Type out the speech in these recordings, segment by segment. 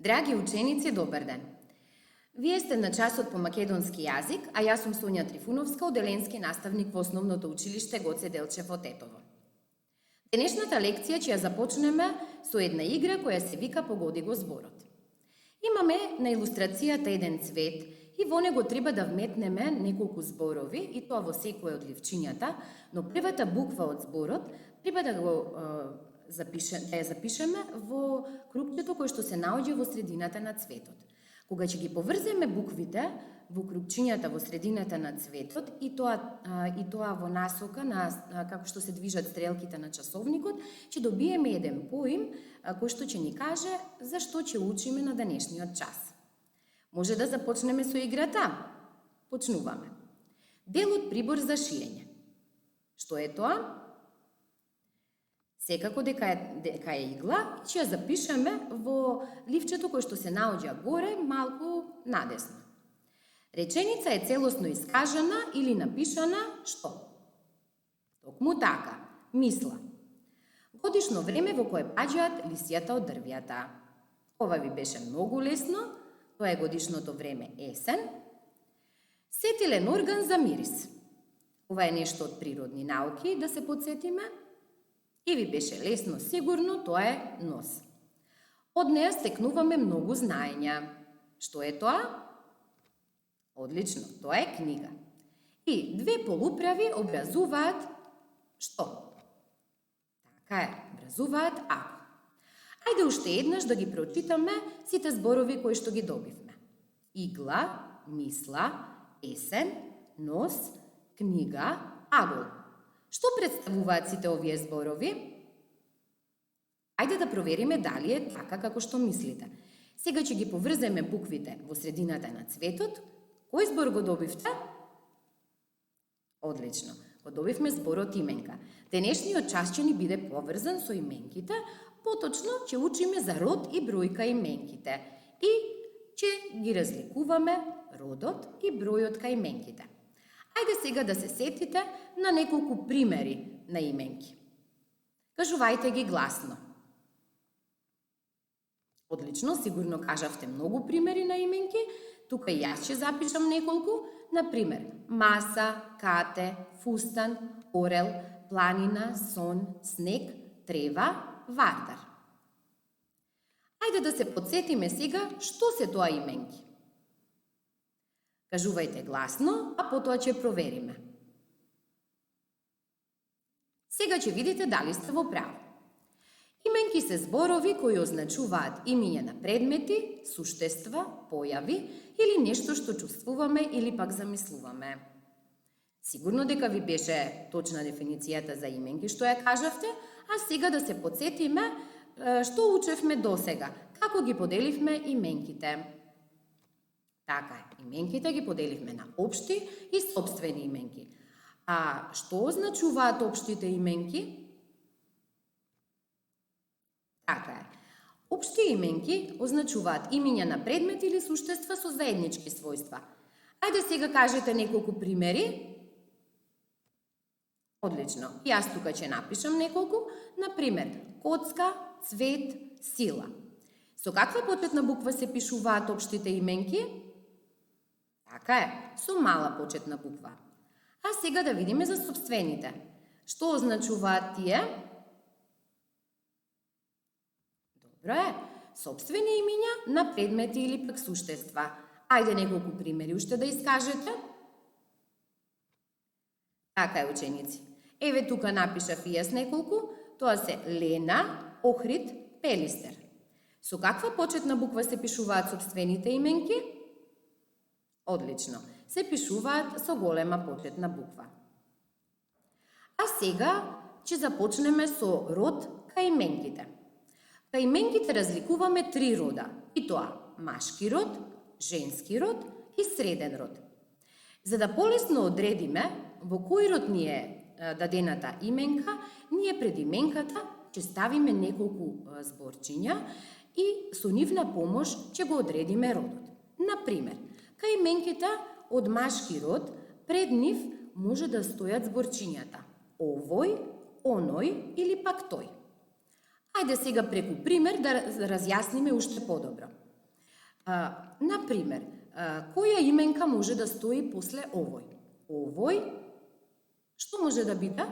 Драги ученици, добар ден! Вие сте на часот по македонски јазик, а јас сум Сонја Трифуновска, оделенски наставник во Основното училиште Гоце Делчев во Тетово. Денешната лекција ќе ја започнеме со една игра која се вика Погоди го зборот. Имаме на илустрацијата еден цвет и во него треба да вметнеме неколку зборови, и тоа во секој од ливчињата, но првата буква од зборот треба да ја запишеме во кругчето кој што се наоѓа во средината на цветот. Кога ќе ги поврземе буквите во кругчињата во средината на цветот и тоа во насока на како што се движат стрелките на часовникот, ќе добиеме еден поим кој што ќе ни каже за што ќе учиме на денешниот час. Може да започнеме со играта? Почнуваме. Дел од прибор за шиење. Што е тоа? Секако дека е игла, ќе ја запишеме во ливчето кој што се наоѓа горе, малку надесно. Реченица е целосно искажана или напишана што? Токму така, мисла. Годишно време во кое паѓаат лисијата од дрвјата. Ова ви беше многу лесно, тоа е годишното време есен. Сетилен орган за мирис. Ова е нешто од природни науки, да се подсетиме. И ви беше лесно, сигурно, тоа е нос. Од неја стекнуваме многу знаења. Што е тоа? Одлично, тоа е книга. И две полуправи образуваат што? Така е, образуваат ако. Ајде уште еднаш да ги прочитаме сите зборови кои што ги добивме. Игла, мисла, есен, нос, книга, агол. Што представуваат сите овие зборови? Ајде да провериме дали е така како што мислите. Сега ќе ги поврземе буквите во средината на цветот. Кој збор го добивте? Одлично. Го добивме зборот именка. Денешниот час ќе ни биде поврзан со именките, поточно ќе учиме за род и бројка именките и ќе ги разликуваме родот и бројот кај именките. Ајде сега да се сетите на неколку примери на именки. Кажувајте ги гласно. Одлично, сигурно кажавте многу примери на именки. Тука и јас ќе запишам неколку. Например, маса, кате, фустан, орел, планина, сон, снег, трева, вардар. Ајде да се подсетиме сега што се тоа именки. Кажувајте гласно, а потоа ќе провериме. Сега ќе видите дали сте во право. Именки се зборови кои означуваат имиња на предмети, суштества, појави или нешто што чувствуваме или пак замислуваме. Сигурно дека ви беше точна дефиницијата за именки што ја кажавте, а сега да се подсетиме што учевме досега, како ги поделивме именките. Така е, именките ги поделивме на општи и сопствени именки. А што означуваат општите именки? Така е. Општи именки означуваат имиња на предмети или суштества со заеднички својства. Ајде сега кажете неколку примери. Одлично. Јас тука ќе напишам неколку. Например, коцка, цвет, сила. Со каква почетна буква се пишуваат општите именки? Така е, со мала почетна буква. А сега да видиме за сопствените. Што означуваат тие? Добро е, сопствени имиња на предмети или пак суштества. Ајде неколку примери уште да искажете. Така е, ученици. Еве тука напишав и јас неколку. Тоа се Лена, Охрид, Пелистер. Со каква почетна буква се пишуваат сопствените именки? Одлично. Се пишуваат со голема почетна буква. А сега ќе започнеме со род кај именките. Кај именките разликуваме три рода, и тоа машки род, женски род и среден род. За да полесно одредиме во кој род ни е дадената именка, ние пред именката ќе ставиме неколку зборчиња и со нивна помош ќе го одредиме родот. Например, кај именките од машки род, пред нив може да стојат зборчињата овој, оној или пак тој. Ајде сега преку пример да разјасниме уште подобро. Например, која именка може да стои после овој? Овој, што може да биде?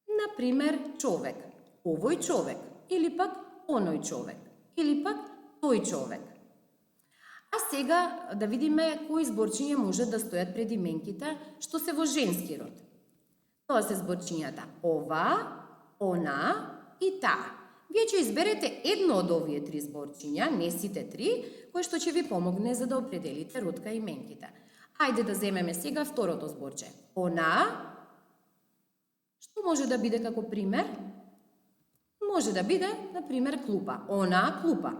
Например, човек. Овој човек. Или пак оној човек. Или пак тој човек. А сега да видиме кои зборчиња може да стојат пред именките што се во женски род. Тоа се зборчињата ова, она и таа. Вие ќе изберете едно од овие три зборчиња, не сите три, кои што ќе ви помогне за да определите род кај именките. Ајде да земеме сега второто зборче. Она, што може да биде како пример? Може да биде, например, клупа. Она клупа.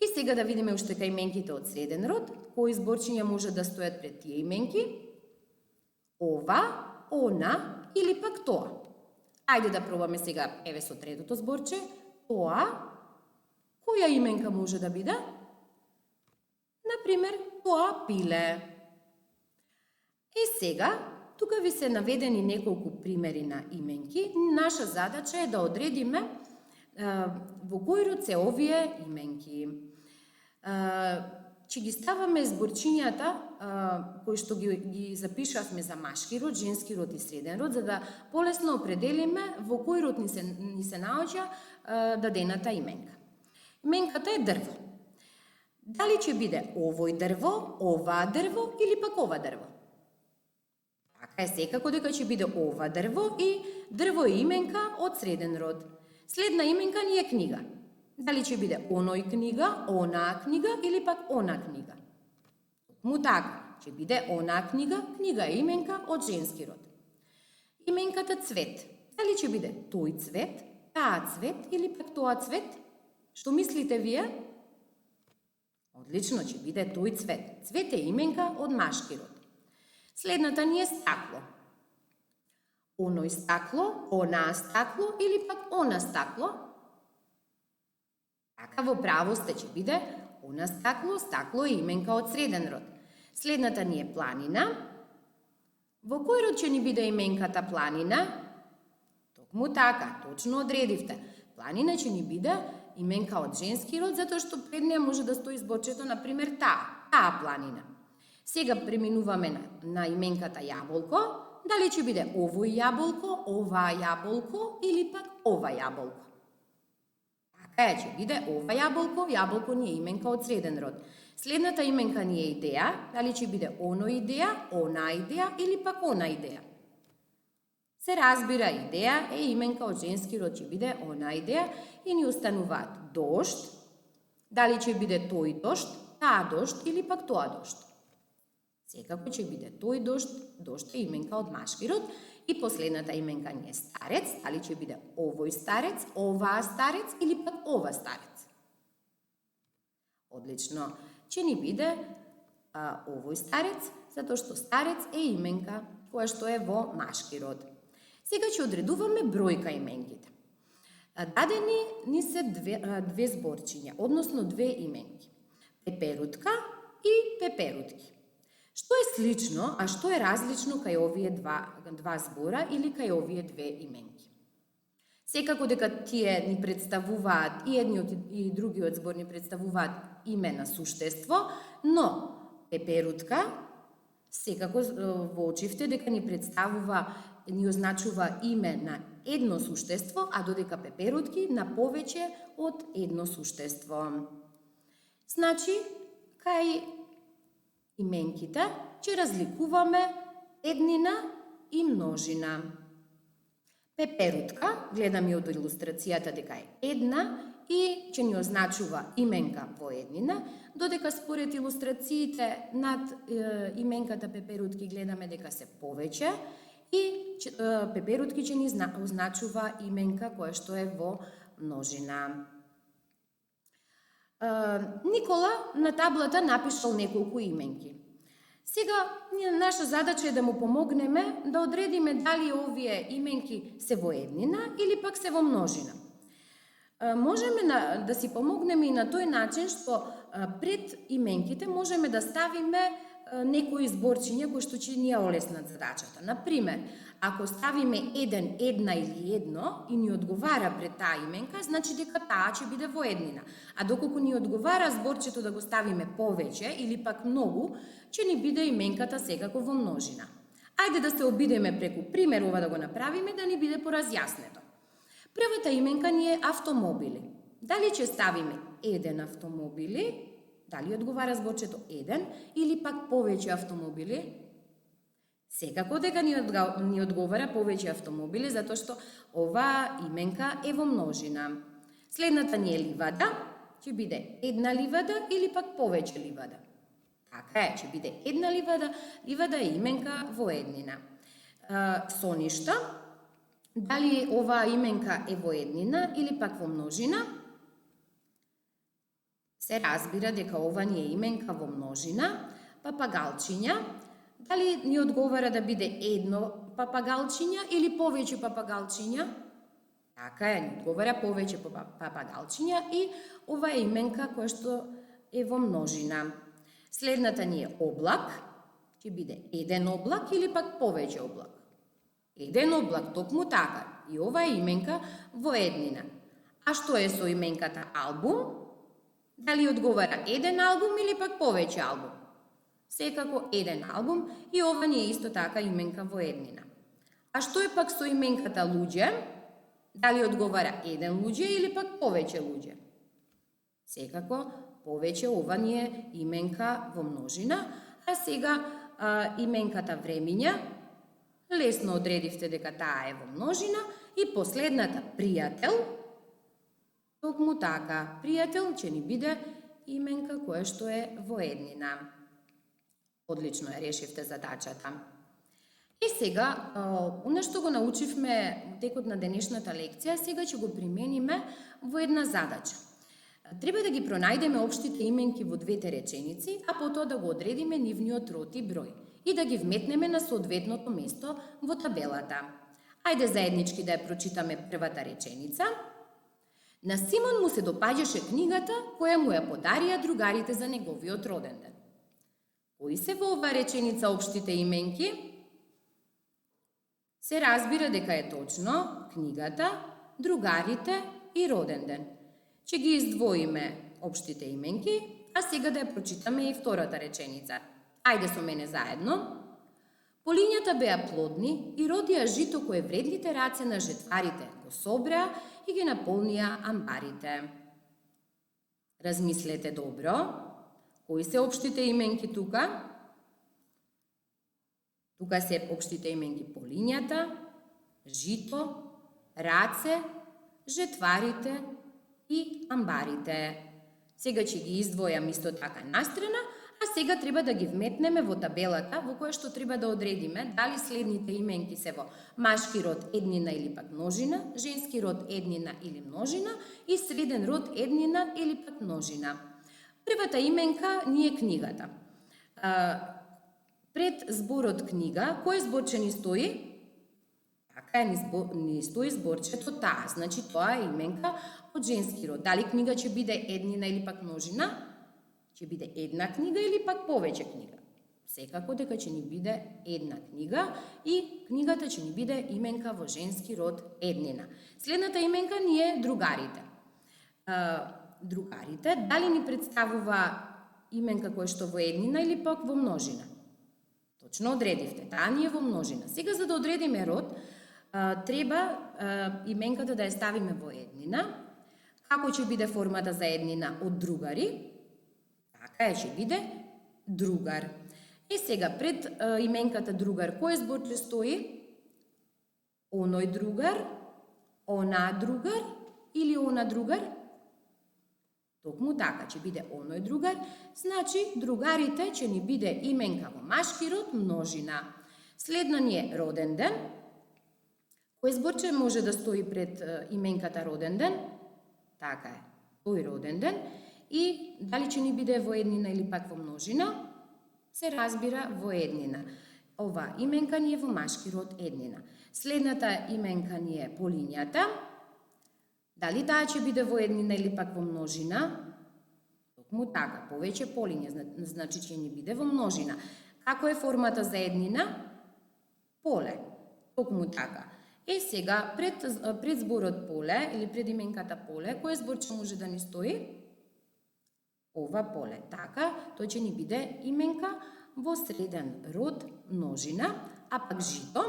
И сега да видиме уште кај именките од среден род, кои зборчиња може да стојат пред тие именки? Ова, она или пак тоа. Ајде да пробаме сега, еве со третото зборче, тоа, која именка може да биде? Например, тоа пиле. И сега, тука ви се наведени неколку примери на именки. Наша задача е да одредиме во кој род се овие именки. Ќе ги ставаме зборчињата кои што ги запишавме за машки род, женски род и среден род, за да полесно определиме во кој род ни се наоѓа дадената именка. Именката е дрво. Дали ќе биде овој дрво, оваа дрво или пак ова дрво? Така е секако дека ќе биде ова дрво и дрво е именка од среден род. Следна именка ни е книга. Дали ќе биде оној книга, онаа книга или пак она книга? Му така, ќе биде онаа книга, книга е именка од женски род. Именката цвет. Дали ќе биде тој цвет, таа цвет или пак тоа цвет? Што мислите вие? Одлично, ќе биде тој цвет. Цвет е именка од машки род. Следната ни е стакло. Оној стакло, онаа стакло или пак она стакло? Така во право сте, ќе биде она стакло, стакло е именка од среден род. Следната ни е планина. Во кој род ќе ни биде именката планина? Токму така, точно одредивте. Планина ќе ни биде именка од женски род, затоа што пред неја може да стои зборчето, например, таа планина. Сега преминуваме на именката јаболко. Дали ќе биде овој јаболко, оваа јаболко или пак ова јаболко? Така е, ќе биде ова јаболко, јаболко ни е именка од среден род. Следната именка ни е идеја, дали ќе биде оној идеја, онаа идеја или пак она идеја? Се разбира, идеја е именка од женски род, ќе биде она идеја и ни остануваат дожд, дали ќе биде тој дожд, таа дожд или пак тоа дожд? Секако ќе биде тој дожд, дожд е именка од машки род и последната именка ни е старец, дали ќе биде овој старец, оваа старец или пак ова старец? Одлично, ќе ни биде овој старец, затоа што старец е именка која што е во машки род. Сега ќе одредуваме бројка именките. Дадени ни се две зборчиња, односно две именки. Пеперутка и пеперутки. Што е слично, а што е различно кај овие два збора или кај овие две именки? Секако дека тие ни представуваат, и едниот и другиот збор ни представуваат име на суштество, но пеперутка секако воочивте дека ни представува, ни означува име на едно суштество, а додека пеперутки на повеќе од едно суштество. Значи, кај именките ќе разликуваме еднина и множина. Пеперутка, гледаме од илустрацијата дека е една и ќе ни означува именка во еднина, додека според илустрациите над именката пеперутки гледаме дека се повеќе и пеперутки ќе ни означува именка која што е во множина. Никола на таблата напишал неколку именки. Сега, наша задача е да му помогнеме да одредиме дали овие именки се во еднина или пак се во множина. Можеме да си помогнеме и на тој начин што пред именките можеме да ставиме некои зборчиња кои што ќе ни ја олеснат задачата. Например, ако ставиме еден, една или едно и ни одговара пред таа именка, значи дека таа ќе биде во еднина. А доколку ни одговара зборчето да го ставиме повеќе или пак многу, ќе ни биде именката секако во множина. Ајде да се обидеме преку пример ова да го направиме, да ни биде поразјаснето. Првата именка ни е автомобили. Дали ќе ставиме еден автомобили, дали одговара зборчето еден или пак повеќе автомобили? Секако дека ни одговара повеќе автомобили, затоа што ова именка е во множина. Следната ни е ливада, ќе биде една ливада или пак повеќе ливада. Така е, ќе биде една ливада, ливада е именка во еднина. Соништа, дали оваа именка е во еднина или пак во множина? Се разбира дека ова ни е именка во множина. Папагалчиња, дали ни одговара да биде едно папагалчиња или повеќе папагалчиња? Така е, ни одговара повеќе папагалчиња и ова е именка која што е во множина. Следната ни е облак, ќе биде еден облак или пак повеќе облак. Еден облак, токму така, и ова е именка во еднина. А што е со именката албум? Дали одговара еден албум или пак повеќе албум? Секако еден албум и ова ни е исто така именка во еднина. А што е пак со именката луѓе? Дали одговара еден луѓе или пак повеќе луѓе? Секако повеќе, ова ни е именка во множина. А сега именката времиња, лесно одредивте дека таа е во множина. И последната пријател, токму така, пријател ќе ни биде именка која што е во еднина. Одлично ја решивте задачата. И сега, она што го научивме во текот на денешната лекција, сега ќе го примениме во една задача. Треба да ги пронајдеме општите именки во двете реченици, а потоа да го одредиме нивниот род и број и да ги вметнеме на соодветното место во табелата. Ајде заеднички да ја прочитаме првата реченица. На Симон му се допаѓаше книгата која му ја подарија другарите за неговиот роден ден. Кои се во оваа реченица општите именки? Се разбира дека е точно книгата, другарите и роден ден. Ќе ги издвоиме општите именки, а сега да ја прочитаме и втората реченица. Ајде со мене заедно. Полињата беа плодни и родија жито кое вредните раце на жетварите го собреа и ги наполнија амбарите. Размислете добро. Кои се општите именки тука? Тука се општите именки полињата, жито, раце, жетварите и амбарите. Сега ќе ги издвојам исто така настрана, а сега треба да ги вметнеме во табелата во која што треба да одредиме дали следните именки се во машки род еднина или пак множина, женски род еднина или множина и среден род еднина или пак множина. Првата именка ни е книгата. Пред зборот книга, кој зборче ни стои? Така е, ни стои зборчето таа, значи тоа е именка од женски род. Дали книга ќе биде еднина или пак множина? Ќе биде една книга или пак повеќе книга? Секако дека ќе ни биде една книга и книгата ќе ни биде именка во женски род еднина. Следната именка ни е другарите. Другарите, дали ни представува именка која што во еднина или пак во множина? Точно одредивте, таа ни е во множина. Сега за да одредиме род, треба именката да ја ставиме во еднина. Како ќе биде формата за еднина од другари? Така е, ќе биде другар. И сега пред именката другар, кој зборче стои? Оној другар, она другар или она другар? Токму така, ќе биде оној другар, значи другарите ќе ни биде именка во машки род множина. Следно ни е роден ден. Кој зборче може да стои пред именката роден ден? Така е, тој роден ден. И дали ќе ни биде во еднина или пак во множина? Се разбира во еднина. Ова именка ни е во машки род еднина. Следната именка ни е полињата. Дали таа ќе биде во еднина или пак во множина? Токму така, повеќе полиње, значи ќе ни биде во множина. Како е формата за еднина? Поле. Токму така. Сега, пред зборот поле, или пред именката поле, кој зборче може да ни стои? Ова поле. Така, тој ќе ни биде именка во среден род множина, а пак жито,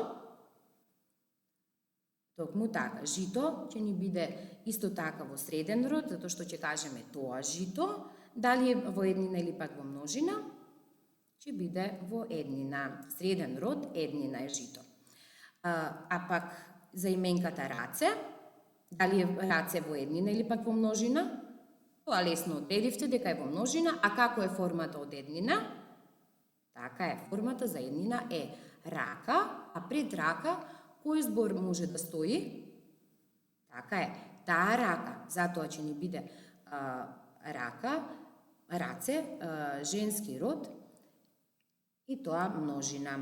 токму така, жито ќе ни биде исто така во среден род, затоа што ќе кажеме тоа жито, дали е во еднина или пак во множина, ќе биде во еднина. Среден род, еднина е жито. А пак за именката раце, дали е раце во еднина или пак во множина, тоа лесно одредивте дека е во множина, а како е формата од еднина? Така е, формата за еднина е рака, а пред рака кој збор може да стои? Така е, таа рака, затоа ќе ни биде рака, раце, женски род и тоа множина.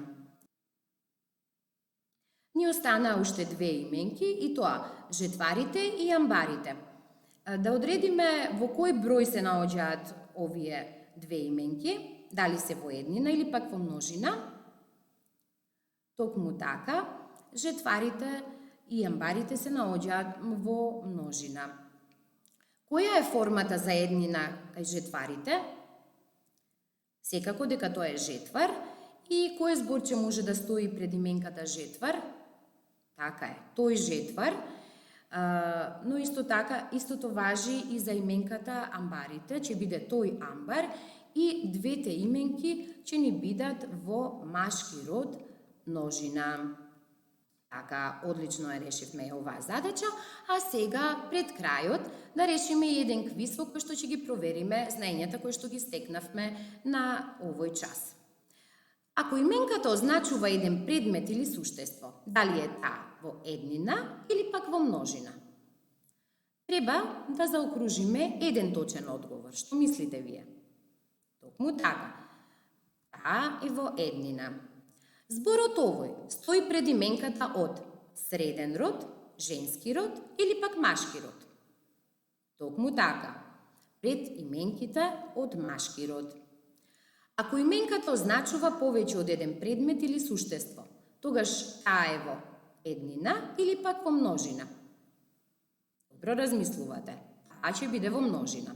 Ни останаа уште две именки и тоа жетварите и амбарите. Да одредиме во кој број се наоѓаат овие две именки, дали се во еднина или пак во множина. Токму така, жетварите и амбарите се наоѓаат во множина. Која е формата за еднина кај жетварите? Секако дека тоа е жетвар и кој зборче може да стои пред именката жетвар? Така е, тој жетвар, но исто така, истото важи и за именката амбарите, ќе биде тој амбар и двете именки ќе ни бидат во машки род множина. Така, одлично ја решивме оваа задача, а сега пред крајот да решиме еден квиз во кој што ќе ги провериме знаењата кои што ги стекнавме на овој час. Ако именката означува еден предмет или суштество, дали е таа во еднина или пак во множина? Треба да заокружиме еден точен одговор. Што мислите вие? Токму така. Таа е во еднина. Зборот овој стои пред именката од среден род, женски род или пак машки род? Токму така. Пред именките од машки род. Ако именката означува повеќе од еден предмет или суштество, тогаш таа е во еднина или пак во множина? Добро размислувате. Таа ќе биде во множина.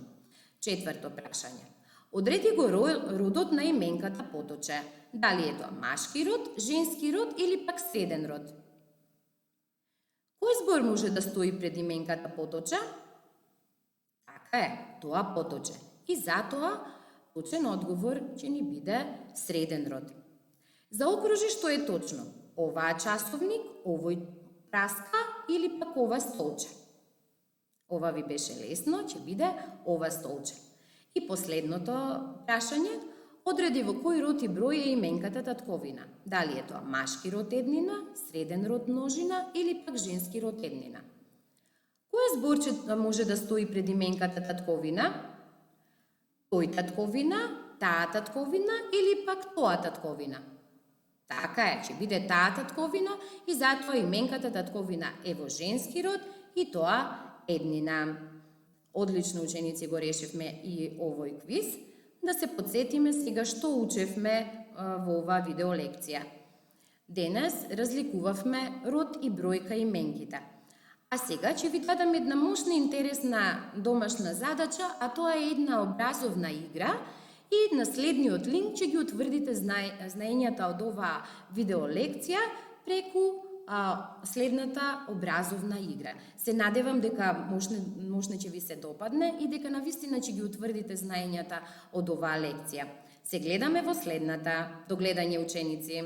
Четврто прашање. Одреди го родот на именката поточе. Дали е тоа машки род, женски род или пак среден род? Кој збор може да стои пред именката поточе? Така е, тоа поточе. И затоа точен одговор ќе ни биде среден род. Заокружи што е точно. Оваа часовник, овој праска или пак ова столче. Ова ви беше лесно, ќе биде ова столче. И последното прашање, одреди во кој род и број е именката татковина. Дали е тоа машки род еднина, среден род множина или пак женски род еднина. Кој зборче може да стои пред именката татковина? Тој татковина, таа татковина или пак тоа татковина? Така е, ќе биде таа татковина и затоа именката татковина е во женски род и тоа еднина. Одлично, ученици, го решивме и овој квиз. Да се подсетиме сега што учевме во оваа видеолекција. Денес разликувавме род и бројка именките. А сега ќе ви дадам една мощна интересна домашна задача, а тоа е една образовна игра и на следниот линк ќе ги утврдите знаењата од оваа видеолекција преку следната образовна игра. Се надевам дека можна ќе ви се допадне и дека навистина ќе ги утврдите знаењата од оваа лекција. Се гледаме во следната. До гледање, ученици!